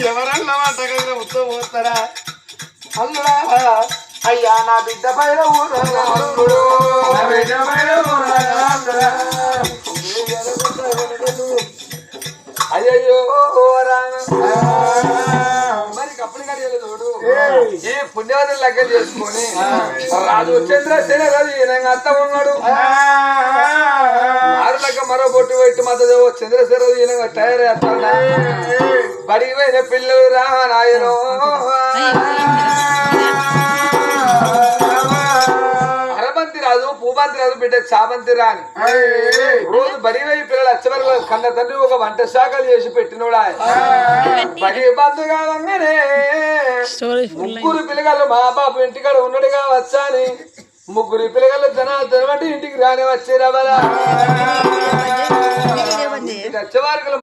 ఎవరన్నా మాటగా ఉత్తమ పోతారా అల్లుడా అయ్యా నా బిడ్డ పైన ఊరు అయ్యో మరి కప్పుడు కడిగలేదు ఏ పుణ్యవతి లెక్క చేసుకొని రాజు చంద్రసేన రాజు ఈయన అత్త ఉన్నాడు ఆరు లెక్క మరో బొట్టు పెట్టి మద్దతు చంద్రసేన రాజు ఈయన తయారవుతాడా బడికి పోయిన పిల్లలు రాయను అరబంతి రాజు పూబంతి రాజు బిడ్డ చాబంతి రాని రోజు బడికి పోయి పిల్లలు అచ్చవరలో కన్న తండ్రి ఒక వంట శాఖలు చేసి పెట్టినోడా బడి బంధు కావంగానే ముగ్గురు పిల్లగాళ్ళు మా బాబు ఇంటికాడ ఉన్నట్టుగా వచ్చాని ముగ్గురు పిల్లగాళ్ళు జనాలు ఇంటికి రాని వచ్చేరా వచ్చేవారికి